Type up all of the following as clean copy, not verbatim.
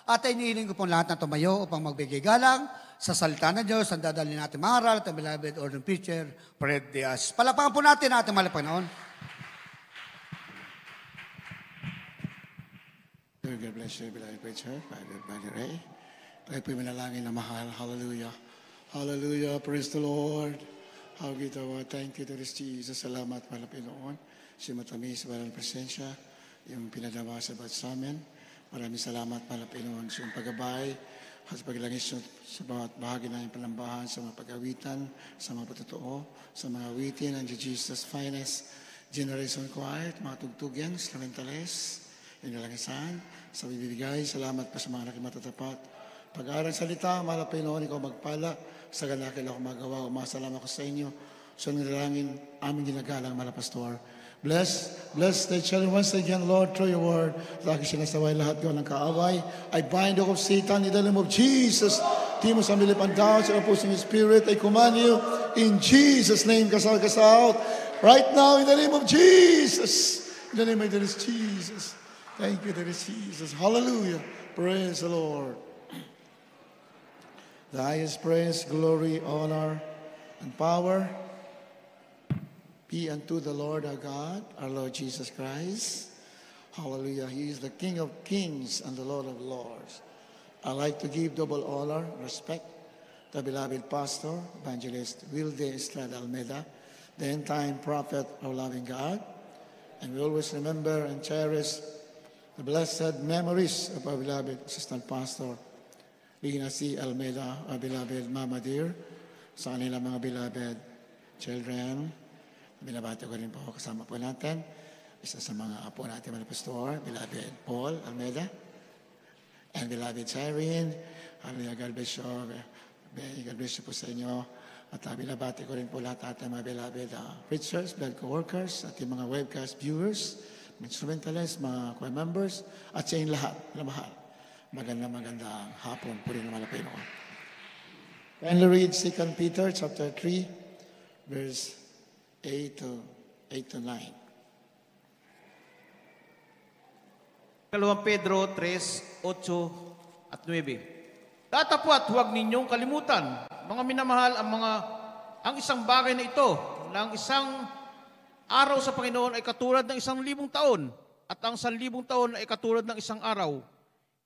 At inihiling ko po lahat na tumayo upang magbigay galang sa salita ng Diyos, ang dadalhin natin mangaral at ang beloved ordering preacher, Fred Diaz. Palapakan po natin ating mahal na Panginoon. God bless you, beloved preacher, Brother Ray. Tayo po'y manalangin na mahal. Hallelujah. Hallelujah. Praise the Lord. How good our thank you to this Jesus. Salamat, mahal na Panginoon. Si matamis, mahal na presensya, yung pinadawa sa bawat sa amin. Maraming salamat, mahal na Panginoon, sa iyong paggabay at sa paglangis sa bawat bahagi ng iyong palambahan, sa mga pag-awitan, sa mga patotoo, sa mga awitin ng Jesus' finest generation choir, mga tugtugan, slamentales, inalangisan, sa bibigay. Salamat pa sa mga nakimatapapat. Pag-aaral salita, mahal na Panginoon, ikaw magpala, sa ganakil ako magawa, umasalam ako sa inyo, sa nilangin aming ginagalang, mahal na Pastor. Bless the children once again, Lord, through your word. Lagi sinasaway lahat ko ng kaaway. I bind the of Satan in the name of Jesus. Timo sa milipang tao, sa opposing spirit, I command you in Jesus' name, kasal out. Right now, in the name of Jesus. In the name of Jesus. Thank you, there is Jesus. Hallelujah. Praise the Lord. The highest praise, glory, honor, and power be unto the Lord our God, our Lord Jesus Christ. Hallelujah. He is the King of kings and the Lord of lords. I like to give double honor, respect to the beloved pastor, evangelist Wilde Estrada Almeida, the end-time prophet of loving God. And we always remember and cherish the blessed memories of our beloved assistant pastor, Lina C. Almeida, our beloved Mama Dear, sa kanilang mga beloved children. Binabati ko rin po kasama po natin. Isa sa mga apo natin, mga pastor, beloved Paul Almeida, and beloved Cyrene. Hallelujah, God bless you. God bless you po sa inyo. At binabati ko rin po lahat ating mga beloved preachers, beloved co-workers, at yung mga webcast viewers, instrumentalists, mga choir members, at sa inyo lahat na mahal. Magandang hapon po rin naman na Panginoon. Kindly read 2 Peter chapter 3, verse 8 to 9. Kalawang Pedro 3, 8 at 9. Datapwat huwag ninyong kalimutan, mga minamahal, ang isang bagay na ito, na ang isang araw sa Panginoon ay katulad ng 1,000 taon, at ang 1,000 taon ay katulad ng isang araw.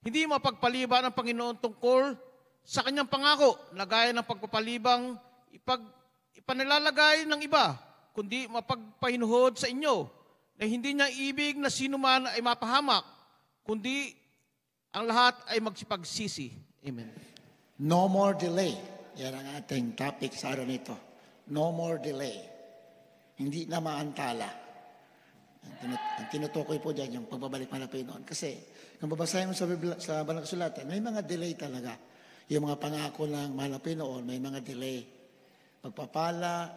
Hindi mapagpaliban ng Panginoon tungkol sa kanyang pangako, na gaya ng pagpapalibang ipanilalagay ng iba, kundi mapagpahinuhod sa inyo, na hindi niya ibig na sino man ay mapahamak, kundi ang lahat ay magsipagsisi. Amen. No more delay. Yan ang ating topic sa araw nito. No more delay. Hindi na maantala. Ang tinutukoy po dyan, yung pagbabalik na Panginoon. Kasi, kung babasahin mo sa Banal Kasulatan, may mga delay talaga. Yung mga pangako ng mahal na Panginoon, may mga delay. Pagpapala,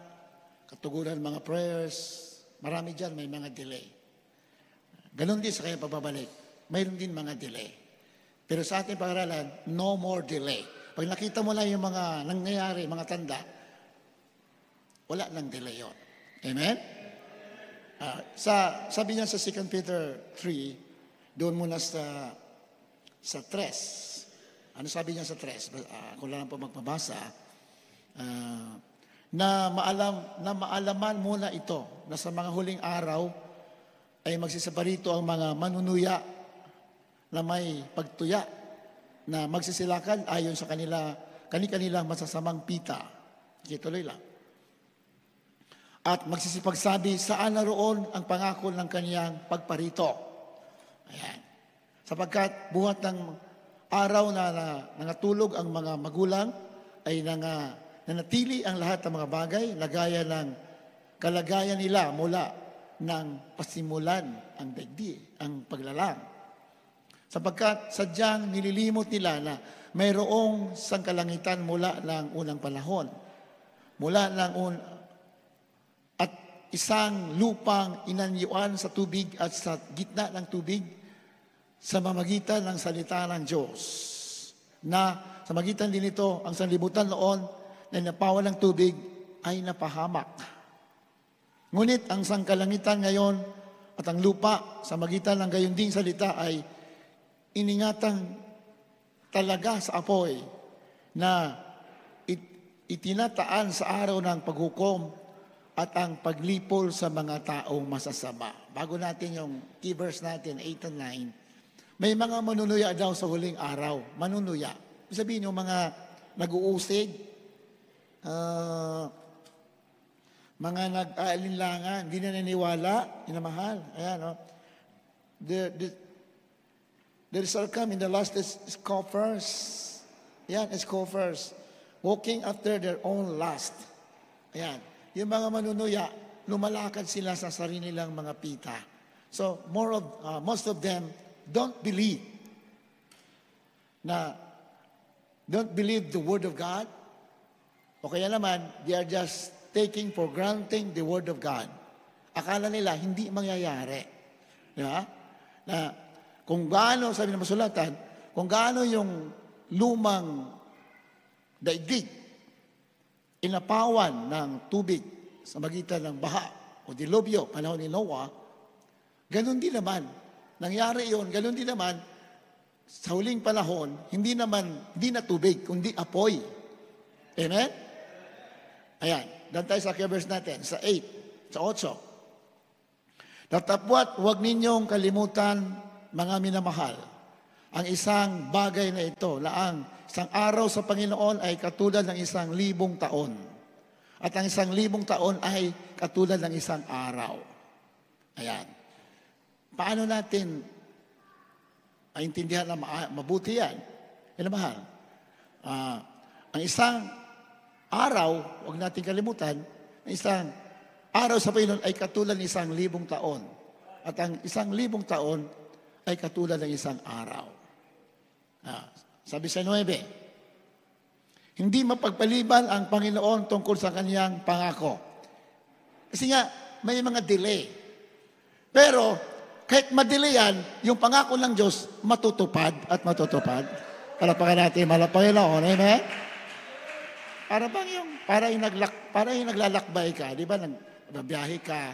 katugunan mga prayers, marami dyan, may mga delay. Ganon din sa kanyang pagbabalik. Mayroon din mga delay. Pero sa ating pag-aralan, no more delay. Pag nakita mo lang yung mga nangyayari, mga tanda, wala nang delay yun. Amen? Sabi niya sa 2 Peter 3, doon muna sa 3. Ano sabi niya sa 3? Kung lang po magpabasa, na maalaman muna ito, na sa mga huling araw ay magsisaparito ang mga manunuya na may pagtuya, na magsisilakan ayon sa kanilang masasamang pita. Ituloy lang. At magsisipagsabi, saan naroon ang pangako ng kaniyang pagparito? Ayan. Sapagkat buhat ng araw na nangatulog ang mga magulang, ay nanatili ang lahat ng mga bagay, lagaya ng kalagayan nila mula ng pasimulan ang daigdig, ang paglalang. Sapagkat sadyang nililimot nila na mayroong sangkalangitan mula ng unang panahon. Mula ng at isang lupang inanyuan sa tubig at sa gitna ng tubig sa mamagitan ng salita ng Diyos. Na sa magitan din ito, ang sanlibutan noon na napawan ng tubig ay napahamak. Ngunit ang sangkalangitan ngayon at ang lupa sa magitan ng gayon ding salita ay iningatang talaga sa apoy na itinataan sa araw ng paghukom at ang paglipol sa mga taong masasama. Bago natin yung key verse natin, 8 and 9, may mga manunuya daw sa huling araw. Manunuya. Sabihin yung mga nag-uusig, mga nag-aalinlangan, hindi na naniwala, inamahal. Ayan, no? There shall come in the last days scoffers. Ayan, scoffers. Walking after their own lust. Ayan. Yung mga manunuya, lumalakad sila sa sarili nilang mga pita. So, most of them don't believe the Word of God. O kaya naman, they are just taking for granted the Word of God. Akala nila, hindi mangyayari. Di ba? Na kung gaano, sabi ng masulatan, kung gaano yung lumang daigdig, inapawan ng tubig sa magitan ng baha o dilubyo, panahon ni Noah, ganun din naman. Nangyari yun, ganun din naman, sa huling panahon, hindi na tubig, kundi apoy. Amen? Ayan, dan tayo sa verse natin, sa 8, sa 8. Datapwat, huwag ninyong kalimutan, mga minamahal, ang isang bagay na ito, laang isang araw sa Panginoon ay katulad ng 1,000 taon. At ang 1,000 taon ay katulad ng isang araw. Ayan. Paano natin maintindihan na mabuti yan? Mahal. Ang isang araw, huwag natin kalimutan, ang isang araw sa Panginoon ay katulad ng 1,000 taon. At ang 1,000 taon ay katulad ng isang araw. Sabi sa 9, hindi mapagpaliban ang Panginoon tungkol sa kanyang pangako. Kasi nga, may mga delay. Pero, kahit madelay yan, yung pangako ng Diyos, matutupad at matutupad. Palapakan natin, Panginoon. Amen? Para yung naglalakbay ka, di ba, nagbabiyahe ka,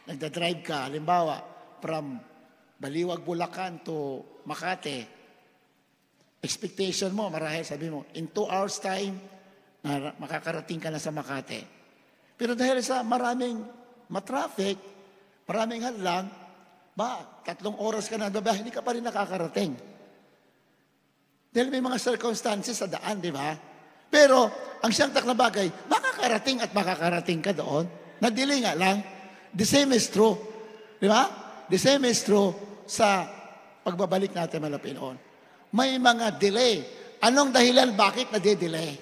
nagdadrive ka, halimbawa, from Baliwag, Bulacan to Makati, expectation mo, marahil sabi mo, in 2 hours time, makakarating ka na sa Makati. Pero dahil sa maraming matraffic, maraming hadlang, 3 oras ka na babiyahe, hindi ka pa rin nakakarating. Dahil may mga circumstances sa daan, di ba? Pero, ang siyang tak na bagay, makakarating at makakarating ka doon. Nadili nga lang. The same is true. Di ba? The same is true sa pagbabalik natin malapinoon. May mga delay. Anong dahilan bakit nade-delay?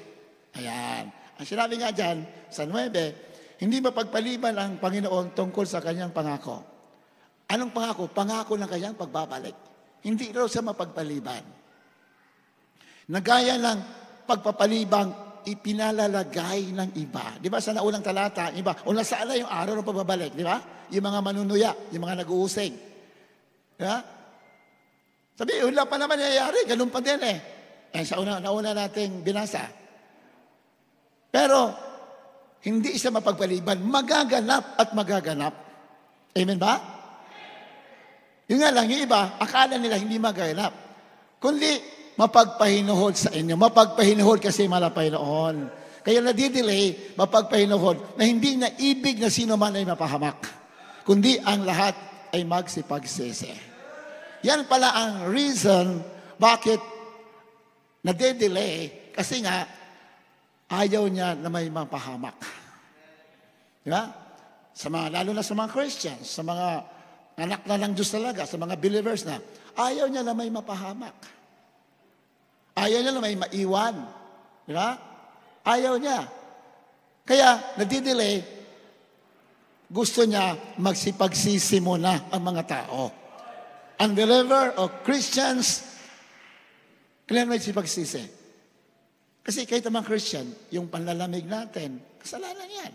Ayan. Ang sinabi nga dyan, sa 9, hindi mapagpaliban ang Panginoon tungkol sa kanyang pangako. Anong pangako? Pangako ng kanyang pagbabalik. Hindi raw siya mapagpaliban. Nagaya ng pagpapalibang ipinalalagay ng iba. Di ba sa naunang talata, iba, o nasaan na yung araw ng pagbabalik, di ba? Yung mga manunuya, yung mga nag-uusig. Di ba? Sabi, wala pa naman nangyayari, ganun pa din eh. Sa nauna nating binasa. Pero, hindi siya mapagpaliban, magaganap at magaganap. Amen ba? Yung nga lang, yung iba, akala nila hindi magaganap. Kundi, mapagpahinuhod sa inyo. Mapagpahinuhod kasi malapay noon. Kaya nadidelay, mapagpahinuhod na hindi na ibig na sino man ay mapahamak. Kundi ang lahat ay magsipagsisi. Yan pala ang reason bakit nade-delay kasi nga ayaw niya na may mapahamak. Diba? Lalo na sa mga Christians, sa mga anak na ng Diyos talaga, sa mga believers na, ayaw niya na may mapahamak. Ayaw niya na may maiwan. Diba? Ayaw niya. Kaya, nade-delay, gusto niya magsipagsisi muna ang mga tao. Unbeliever o Christians, kailan may sipagsisi? Kasi kahit naman Christian, yung panlalamig natin, kasalanan yan.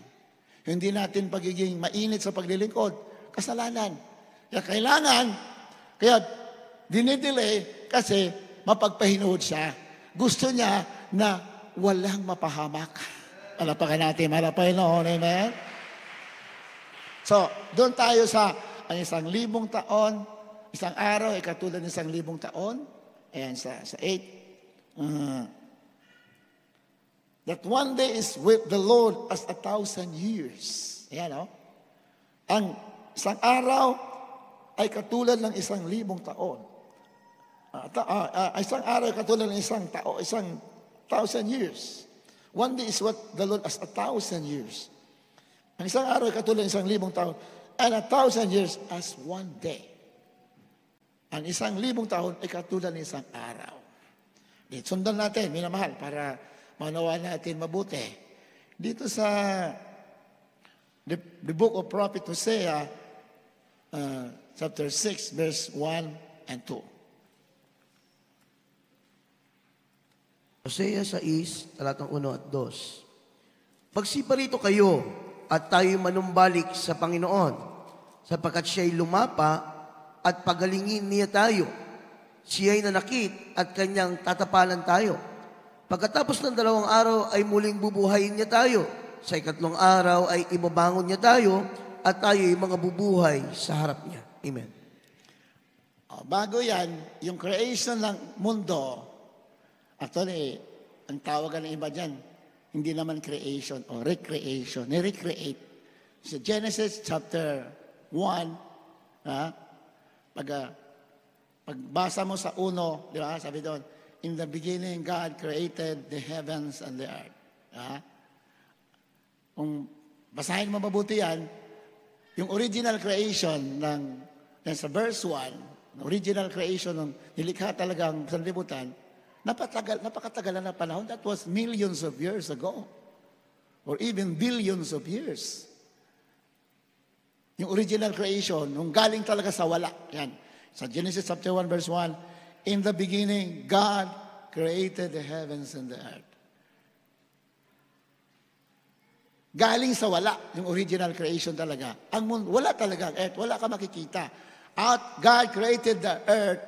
Hindi natin pagiging mainit sa paglilingkod, kasalanan. Kaya kailangan, kaya dinidelay kasi mapagpahinuhod siya. Gusto niya na walang mapahamak. Palapakan natin, malapay noon, amen? So, doon tayo sa ang 1,000 taon, isang araw ay katulad ng 1,000 taon. Ayan, sa 8. that one day is with the Lord as 1,000 years. Ayan, no? Ang isang araw ay katulad ng 1,000 taon. Isang araw ay katulad ng 1,000 years. One day is what the Lord as 1,000 years. Ang isang araw ay katulad ng 1,000 taon. And 1,000 years as one day. Ang 1,000 taon ay katulad ng isang araw. Sundan natin, minamahal, para manawaan natin mabuti. Dito sa the book of Prophet Hosea, chapter 6, verse 1 and 2. Hosea 6, talatang 1 at 2. Magsiparito kayo at tayo manumbalik sa Panginoon, sapagkat siya'y lumapa at pagalingin niya tayo. Siya'y nanakit at kanyang tatapalan tayo. Pagkatapos ng 2 araw ay muling bubuhayin niya tayo. Sa 3 araw ay ibabangon niya tayo at tayo'y mga bubuhay sa harap niya. Amen. Bago yan, yung creation ng mundo, actually, ang tawagan ng iba dyan, hindi naman creation o recreation, ni-recreate. Sa Genesis chapter 1, pagbasa mo sa 1, di ba, sabi doon, in the beginning, God created the heavens and the earth. Kung basahin mo mabuti yan, yung original creation sa verse 1, original creation ng nilikha talagang sanlibutan, napakatagal na panahon. That was millions of years ago. Or even billions of years. Yung original creation, nung galing talaga sa wala. Yan. Sa Genesis chapter 1, verse 1, in the beginning, God created the heavens and the earth. Galing sa wala, yung original creation talaga. Ang mundo, wala talaga ang earth, wala ka makikita. God created the earth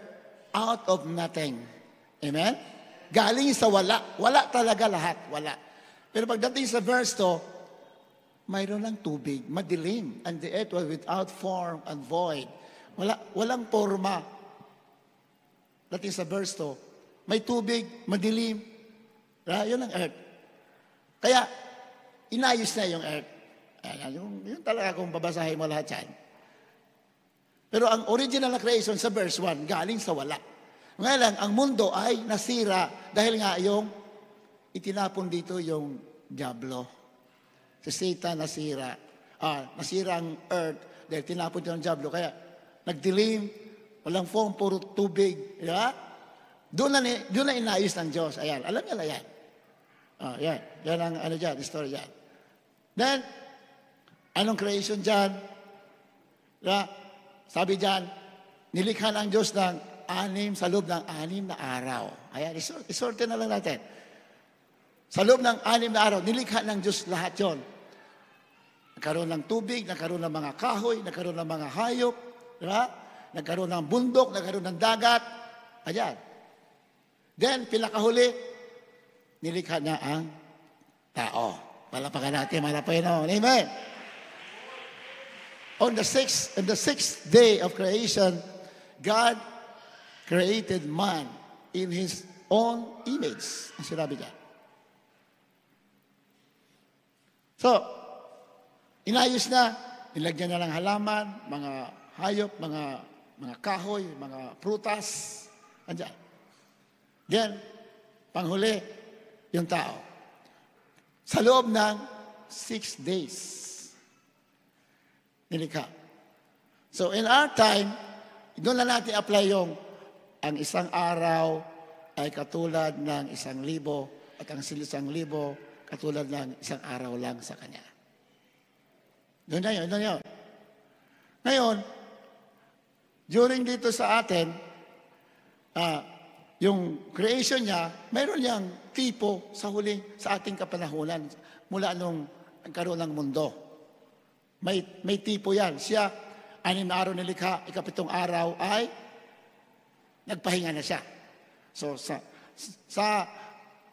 out of nothing. Amen? Galing sa wala. Wala talaga lahat. Wala. Pero pagdating sa verse 2, mayroon lang tubig, madilim. And the earth was without form and void. Walang forma. Dating sa verse 2, may tubig, madilim. Yun ang earth. Kaya, inayos na yung earth. Yun talaga kung babasahin mo lahat yan. Pero ang original na creation sa verse 1, galing sa wala. Ngayon lang, ang mundo ay nasira dahil nga yung itinapon dito yung diablo. Si Satan nasira. Nasira ang earth dahil tinapon yung diablo. Kaya nagdilim, walang form, puro tubig. Diba? Doon na inayos ng Diyos. Ayan, alam niya na yan. Yan. Yan ang dyan, story yan. Then, anong creation dyan? Diba? Sabi dyan, nilikha ng Diyos ng sa loob ng 6 na araw. Ayan, isorte na lang natin. Sa loob ng 6 na araw, nilikha ng Diyos lahat yon. Nagkaroon ng tubig, nagkaroon ng mga kahoy, nagkaroon ng mga hayop, diba? Nagkaroon ng bundok, nagkaroon ng dagat. Ayan. Then, pinakahuli, nilikha niya ang tao. Palapakan natin, mga Panginoon. Amen. On the sixth day of creation, God created man in His own image. Ang sinabi niya. So, inayos na, nilagyan na ng halaman, mga hayop, mga kahoy, mga prutas, andyan. Then, panghuli, yung tao. Sa loob ng 6 days, nilikha. So, in our time, doon na natin apply yung ang 1 araw ay katulad ng 1,000 at ang 1,000 katulad ng 1 araw lang sa Kanya. Doon na yun. Ngayon, during dito sa atin, yung creation niya, mayroon niyang tipo sa ating kapanahunan mula nung nagkaroon ng mundo. May tipo yan. Siya, 6 na araw nilikha, 7 araw ay nagpahinga na siya. So, sa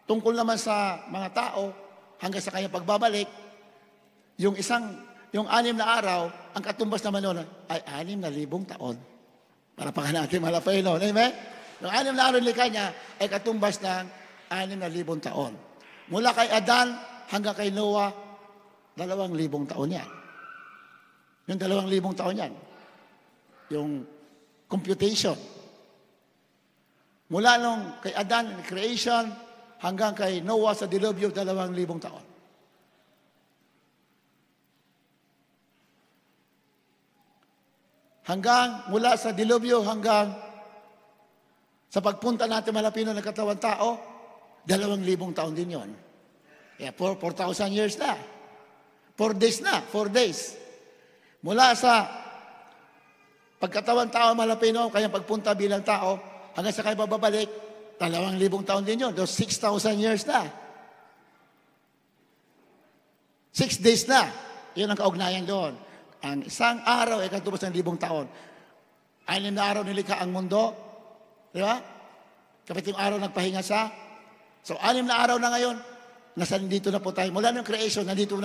tungkol naman sa mga tao, hanggang sa kanyang pagbabalik, yung 6 na araw, ang katumbas naman noon ay 6,000 taon. Para paka natin malapay noon. Amen? Yung 6 na araw nilikha niya ay katumbas ng 6,000 taon. Mula kay Adan hanggang kay Noah, 2,000 taon yan. Yung 2,000 taon yan. Yung computation. Mula nung kay Adan, creation, hanggang kay Noah sa dilubyo, 2,000 taon. Mula sa dilubyo hanggang sa pagpunta natin malapino ng katawan tao, 2,000 taon din yon. Kaya 4,000 years na. 4 days na, 4 days. Mula sa pagkatawan tao malapino, kanyang pagpunta bilang tao, hanggang sa kanyang babalik, 2,000 taon din yun. Those 6,000 years na. 6 days na. Yun ang kaugnayan doon. Ang isang araw ay katubos ng 1,000 taon. 6 na araw nilikha ang mundo. Di ba? Kapit yung araw nagpahinga siya. So, 6 na araw na ngayon, nandito na po tayo. Mula ng creation, nandito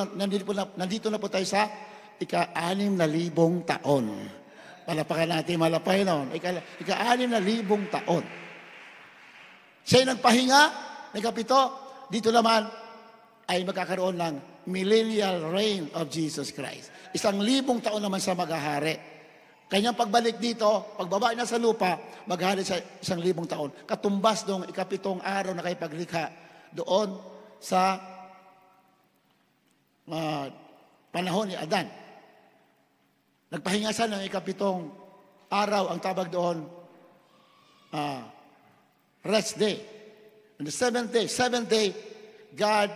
na po tayo sa ika-6,000 taon. Palapakan natin, malapay noon. Ika-6,000 taon. Siya'y nagpahinga, nagkapito, dito naman ay magkakaroon ng millennial reign of Jesus Christ. 1,000 taon naman sa maghahari. Kanyang pagbalik dito, pagbaba niya sa lupa, maghahari sa 1,000 taon. Katumbas noong ika-7 araw na kay paglikha doon sa panahon ni Adan. Nagpahinga siya ng ika-7 araw, ang tawag doon, rest day. On the seventh day, God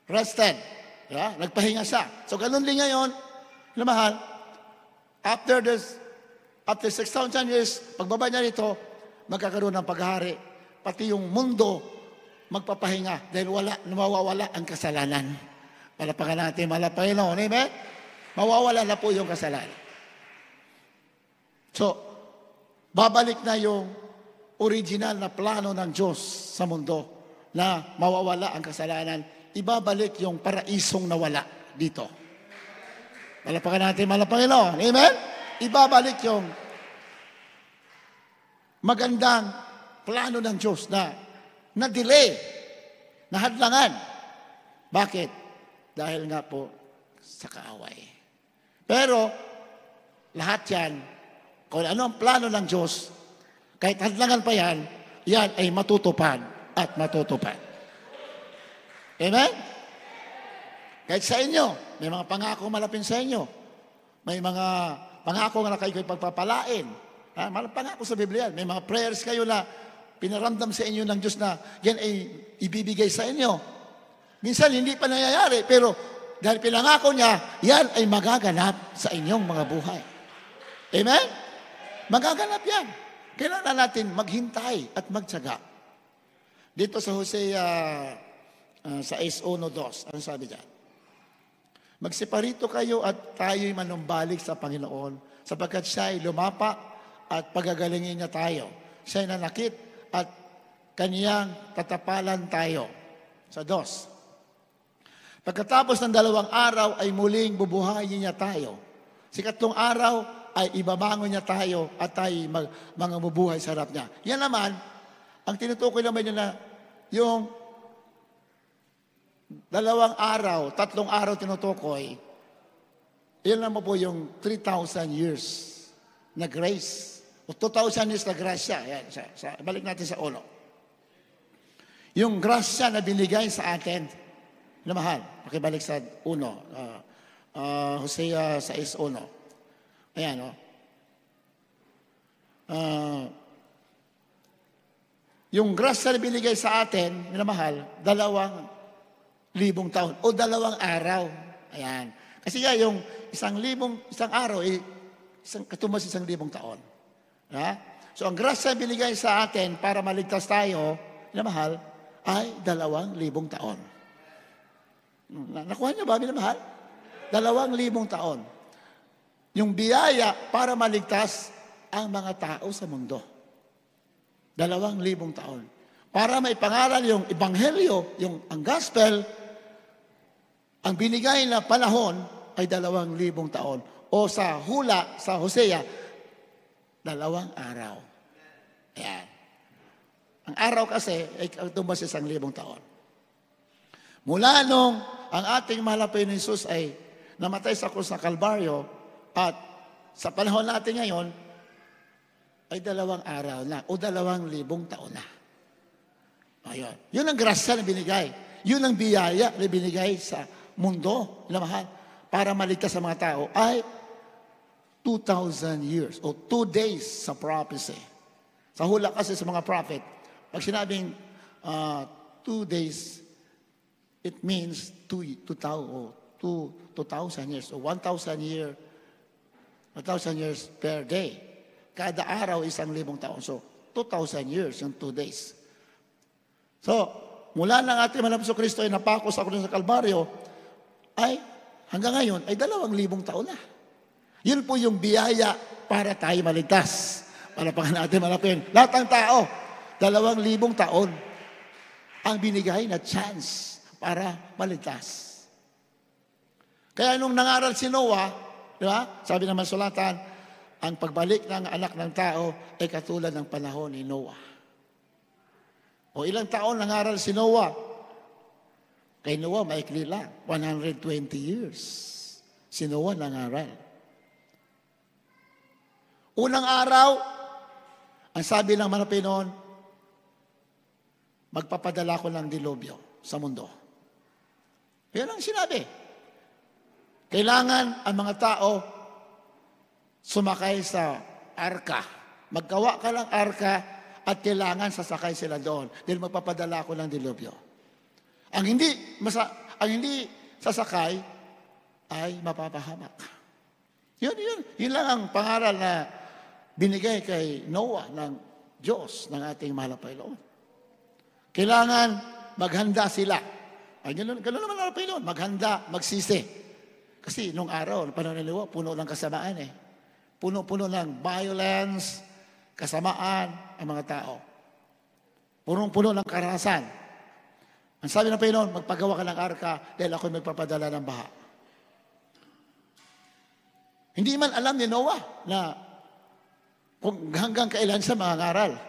rested. Yeah? Nagpahinga siya. So, ganun din ngayon, na mahal, after 6,000 years, pagbaba niya rito, magkakaroon ng paghahari. Pati yung mundo, magpapahinga dahil mawawala ang kasalanan. Palapakan natin, malapay noon. Amen? Mawawala na po yung kasalanan. So, babalik na yung original na plano ng Diyos sa mundo na mawawala ang kasalanan. Ibabalik yung paraisong nawala dito. Palapakan natin, Panginoon. Amen? Ibabalik yung magandang plano ng Diyos na delay, na hadlangan. Bakit? Dahil nga po sa kaaway. Pero, lahat yan, kung ano ang plano ng Diyos, kahit hadlangan pa yan, yan ay matutupad at matutupad. Amen? Kahit sa inyo, may mga pangako malapit sa inyo. May mga pangako na kayo pagpapalain. Pangako sa Biblia. May mga prayers kayo na pinaramdam sa inyo ng Diyos na yan ay ibibigay sa inyo. Minsan hindi pa nangyayari, pero dahil pinangako niya, yan ay magaganap sa inyong mga buhay. Amen? Magaganap yan. Kailangan natin maghintay at magtyaga. Dito sa Hosea sa 6:1-2, ano sabi dyan? Magseparito kayo at tayo'y manumbalik sa Panginoon sapagkat siya ay lumapa at pagagalingin niya tayo. Siya ay nanakit at kaniyang tatapalan tayo. Sa 2. Pagkatapos ng 2 araw ay muling bubuhayin niya tayo. Sa 3 araw ay ibabangon niya tayo at tayo mga mabuhay sa harap niya. Yan naman, ang tinutukoy naman niya na yung 2 araw, 3 araw tinutukoy, yan naman po yung 3,000 years na grace. O 2,000 years na grasya. Yan, balik natin sa 1. Yung grasya na binigay sa atin, na mahal, pakibalik sa 1, Hosea 6:1. Ayan, o. Yung grasya na binigay sa atin, na mahal, 2,000 taon o 2 araw. Ayan. Kasi nga yung isang araw ay katumbas 1,000 taon. Ha? So ang grasya binigay sa atin para maligtas tayo, na mahal, ay 2,000 taon. Nakuha niyo ba, minamahal? 2,000 taon. Yung biyaya para maligtas ang mga tao sa mundo. 2,000 taon. Para maipangaral yung ebanghelyo, ang gospel, ang binigay na panahon ay 2,000 taon. O sa hula, sa Hosea, 2 araw. Ayan. Ang araw kasi ay tumbas 1,000 taon. Mula nung ang ating mahal na Panginoon Jesus ay namatay sa krus ng Kalbaryo at sa panahon natin ngayon ay 2 araw na o 2,000 taon na. Ayun. Yun ang grasya na binigay. Yun ang biyaya na binigay sa mundo na mahal para maligtas sa mga tao ay 2,000 years o 2 days sa prophecy. Sa hula kasi sa mga prophet, pag sinabing 2 days, it means 2,000 years o 1,000 years per day. Kada araw 1,000 taon. So, 2,000 years yung 2 days. So, mula ng ating mahal na Kristo ay napako sa krus sa Kalbaryo, ay hanggang ngayon ay 2,000 taon na. Yun po yung biyaya para tayo maligtas. Palapakan natin malapin. Lahat ng tao, 2,000 taon ang binigay na chance para maligtas. Kaya nung nangaral si Noah, di ba? Sabi naman sulatan, ang pagbalik ng anak ng tao ay katulad ng panahon ni Noah. O ilang taon nangaral si Noah? Kay Noah, maikli lang. 120 years. Si Noah nangaral. Unang araw, ang sabi ng mga Pinoon, magpapadala ko ng dilubyo sa mundo. Yan ang sinabi. Kailangan ang mga tao sumakay sa arka. Maggawa ka ng arka at kailangan sasakay sila doon dahil magpapadala ko ng dilubyo. Ang hindi sasakay ay mapapahamak. Yun lang ang pangaral na binigay kay Noah ng Diyos ng ating mahal na Panginoon. Kailangan maghanda sila. Ay, gano'n naman ang Panginoon, maghanda, magsisi. Kasi nung araw, panahon ni Noah, puno ng kasamaan eh. Puno-puno ng violence, kasamaan ang mga tao. Punong-puno ng karahasan. Ang sabi ng Panginoon, magpagawa ka ng arka dahil ako'y magpapadala ng baha. Hindi man alam ni Noah na kung hanggang kailan siya mangaral.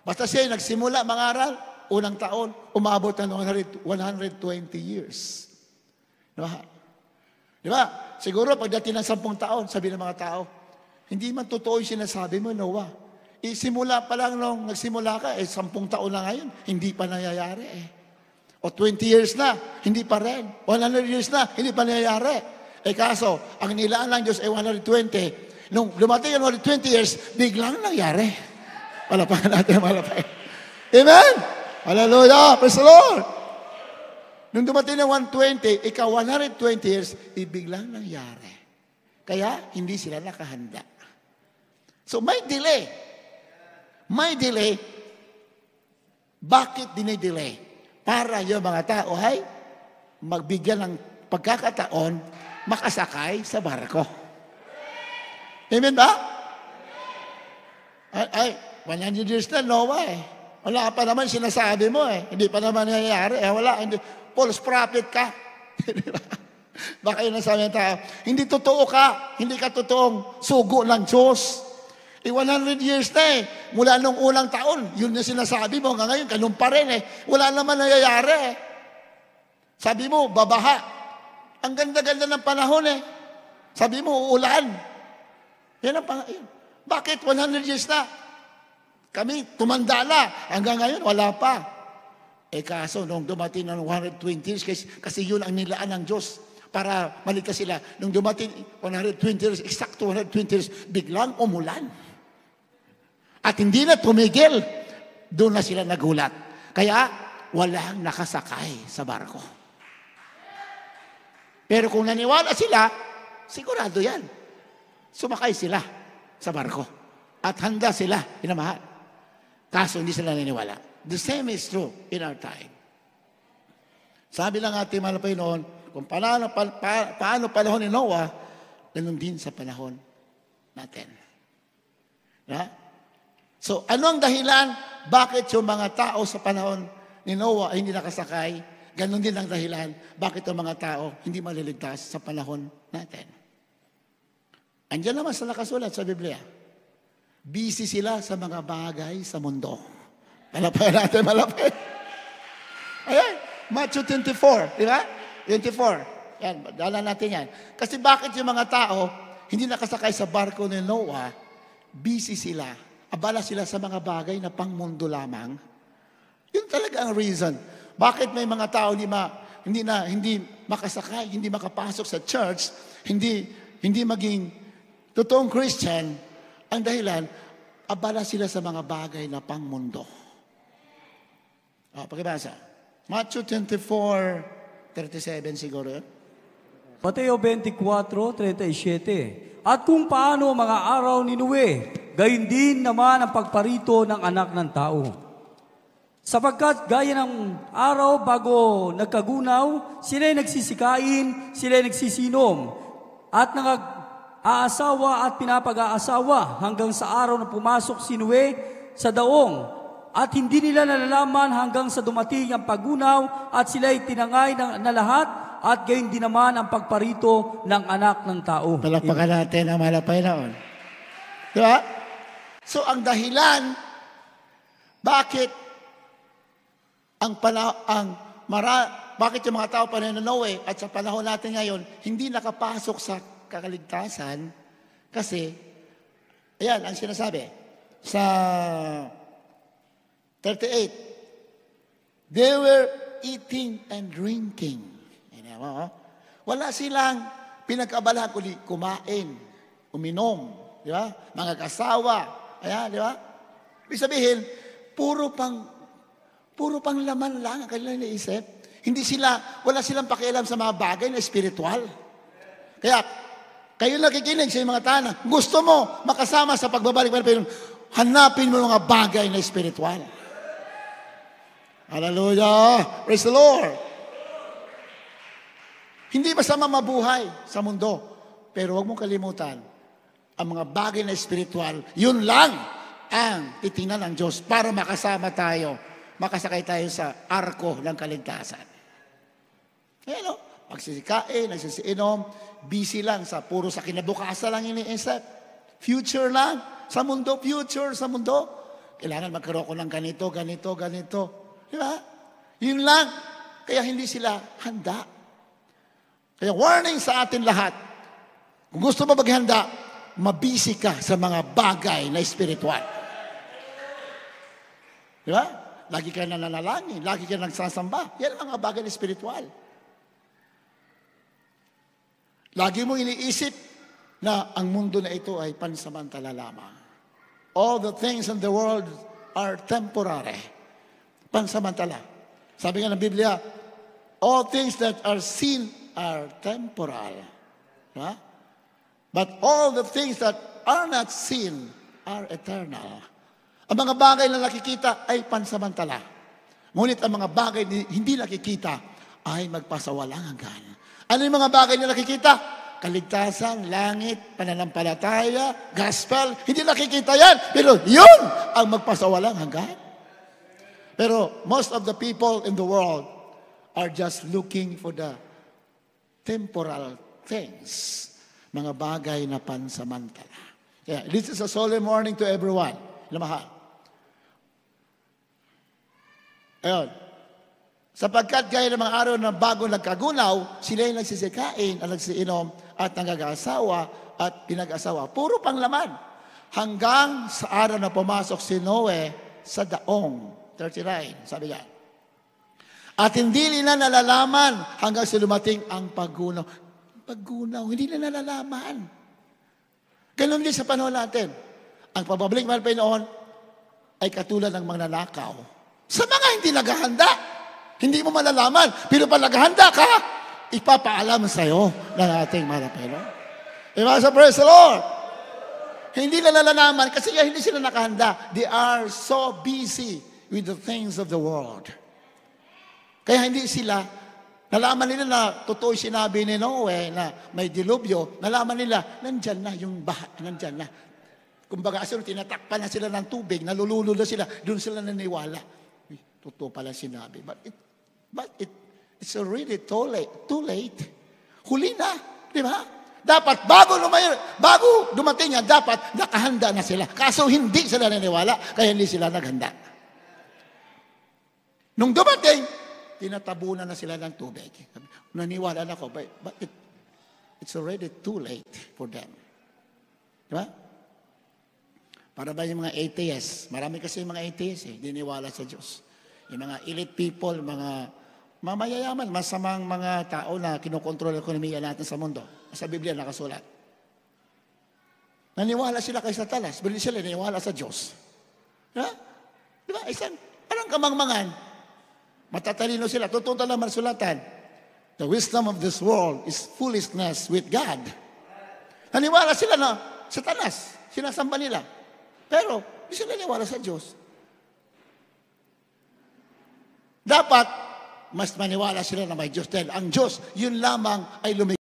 Basta siya nagsimula mangaral, unang taon, umabot ng 120 years. Diba? Siguro pagdating ng 10 taon, sabi ng mga tao, hindi man totoo yung sinasabi mo, Noah. Simula pa lang nung nagsimula ka, 10 taon na ngayon, hindi pa nangyayari eh. O 20 years na, hindi pa rin. 100 years na, hindi pa nangyayari. Kaso, ang nilaan lang Diyos ay 120. Nung dumating ang 120 years, biglang nangyari. Palapakan natin, palapakan. Amen? Hallelujah! Praise the Lord! Nung dumating ng 120, ikaw 120 years, biglang nangyari. Kaya, hindi sila nakahanda. So, may delay. May delay. Bakit dinidelay? Para yung mga tao ay magbigyan ng pagkakataon makasakay sa barko. Amen ba? Ay, 100 years na, Noah eh. Wala pa naman sinasabi mo eh. Hindi pa naman nangyayari. Wala, hindi. False prophet ka. Baka yun ang sabi ng tao. Hindi totoo ka. Hindi ka totoong sugo ng Diyos. 100 years na eh. Mula nung unang taon, yun na sinasabi mo. Hanggang ngayon, ganun pa rin eh. Wala naman nangyayari eh. Sabi mo, babaha. Ang ganda-ganda ng panahon eh. Sabi mo, uulan. Yan ang panahon. Bakit 100 years na? Kami, tumanda na. Hanggang ngayon, wala pa. Kaso, nung dumating ng 120 years, kasi yun ang nilaan ng Diyos para maligtas sila. Nung dumating 120 years, eksakto 120 years, biglang umulan. At hindi na tumigil. Doon na sila nagulat. Kaya, walang nakasakay sa barko. Pero kung naniwala sila, sigurado yan. Sumakay sila sa barko. At handa sila, pinamahal. Kaso hindi sila naniwala. The same is true in our time. Sabi lang ating mahal na Panginoon, kung paano panahon ni Noah, ganun din sa panahon natin. So, ano ang dahilan? Bakit yung mga tao sa panahon ni Noah ay hindi nakasakay? Ganun din ang dahilan. Bakit yung mga tao hindi maliligtas sa panahon natin? Andiyan naman sa nakasulat sa Biblia. Busy sila sa mga bagay sa mundo. Malapayan natin, malapayan. Ayan, Matthew 24, di ba? 24. Yan, dala natin yan. Kasi bakit yung mga tao hindi nakasakay sa barko ni Noah, busy sila, abala sila sa mga bagay na pangmundo lamang? Yun talaga ang reason. Bakit may mga tao hindi makasakay, hindi makapasok sa church, hindi maging totoong Christian, ang dahilan, abala sila sa mga bagay na pangmundo. Pakibasa. Matthew 24:37 siguro yun. Mateo 24:37. At kung paano mga araw ni Noe, gayon din naman ang pagparito ng anak ng tao. Sapagkat gaya ng araw bago nagkagunaw, sila'y nagsisikain, sila'y nagsisinom, at aasawa at pinapag-aasawa hanggang sa araw na pumasok si Noe sa daong. At hindi nila nalalaman hanggang sa dumating ang paggunaw at sila'y tinangay na lahat at gayon din naman ang pagparito ng anak ng tao. Palakpakan natin ang malapay naon. Di ba? So ang dahilan, bakit bakit yung mga tao pa rin na Noe at sa panahon natin ngayon, hindi nakapasok sa kakaligtasan kasi, ayan, ang sinasabi, sa 38, they were eating and drinking. Wala silang pinag-abalahan kundi kumain, uminom, di ba? Mga kasawa, ayan, di ba? Ibig sabihin, puro pang laman lang ang kanilang naisip. Wala silang pakialam sa mga bagay na espiritual. Kaya, kayo nakikinig sa mga tahanan, gusto mo makasama sa pagbabalik, hanapin mo mga bagay na espiritual. Hallelujah! Praise the Lord! Hindi masama mabuhay sa mundo, pero huwag mong kalimutan, ang mga bagay na espiritual, yun lang ang titingnan ng Diyos para makasakay tayo sa arko ng kaligtasan. Ayan o, magsisikain, nagsisiinom, busy lang puro sa kinabukasan lang iniisip. Future lang, sa mundo, future sa mundo. Kailangan magkaroon ko ng ganito. Di ba? Yun lang. Kaya hindi sila handa. Kaya warning sa atin lahat, kung gusto mo maghanda, mabisi ka sa mga bagay na espiritual. Di ba? Lagi ka nananalangin, lagi ka nagsasamba. Yan ang mga bagay na espiritual. Lagi mo iniisip na ang mundo na ito ay pansamantala lamang. All the things in the world are temporary. Pansamantala. Sabi nga ng Biblia, all things that are seen are temporal. Huh? But all the things that are not seen are eternal. Ang mga bagay na nakikita ay pansamantala. Ngunit ang mga bagay na hindi nakikita ay magpasawalang hanggan. Ano yung mga bagay na nakikita? Kaligtasan, langit, pananampalataya, gospel. Hindi nakikita yan. Pero yun ang magpasawalang hanggan. Pero most of the people in the world are just looking for the temporal things. Mga bagay na pansamantala. Yeah, this is a solemn warning to everyone. Mahal. Ayun. Sapagkat gaya ng mga araw na bago nagkagunaw, sila yung nagsisikain, nagsiinom, at nangag-asawa, at pinag-asawa. Puro panglaman. Hanggang sa araw na pumasok si Noe sa daong. 39, sabi niya. At hindi nila nalalaman hanggang sa lumating ang paggunaw. Paggunaw, hindi nila nalalaman. Ganun din sa panahon natin. Ang pagbabalik malapay noon ay katulad ng mga nanakaw. Sa mga hindi naghahanda, hindi mo malalaman. Pero pag naghahanda ka, ipapaalam sa'yo ng ating malapay noon. Diba? So praise the Lord. Hindi nila nalalaman kasi hindi sila nakahanda. They are so busy with the things of the world. Kaya hindi sila, nalaman nila na totoo sinabi ni Noe na may dilubyo, nalaman nila, nandyan na yung baha, nandyan na. Kumbaga, tinatakpan na sila ng tubig, nalululo na sila, doon sila naniwala. Totoo pala sinabi. But it's already too late. Huli na, di ba? Dapat, bago dumating yan, dapat nakahanda na sila. Kaso hindi sila naniwala, kaya hindi sila naghanda. Nung dumating, tinatabunan na sila ng tubig. Naniwala na ako, but it's already too late for them. Di ba? Para ba yung mga atheists? Marami kasi yung mga atheists, diniwala sa Diyos. Yung mga elite people, mga mayayaman, masamang mga tao na kinokontrol ang ekonomiya natin sa mundo. Sa Biblia nakasulat. Naniwala sila kay Satanas, pero sila naniwala sa Diyos. Ha? Di ba? Isang, parang kamangmangan. Matatalino sila. Totoo naman sulatan. The wisdom of this world is foolishness with God. Naniwala sila na Satanas. Sinasamba nila. Pero, hindi sila naniwala sa Diyos. Dapat, mas maniwala sila na may Diyos. Dahil ang Diyos, yun lamang ay lumikha.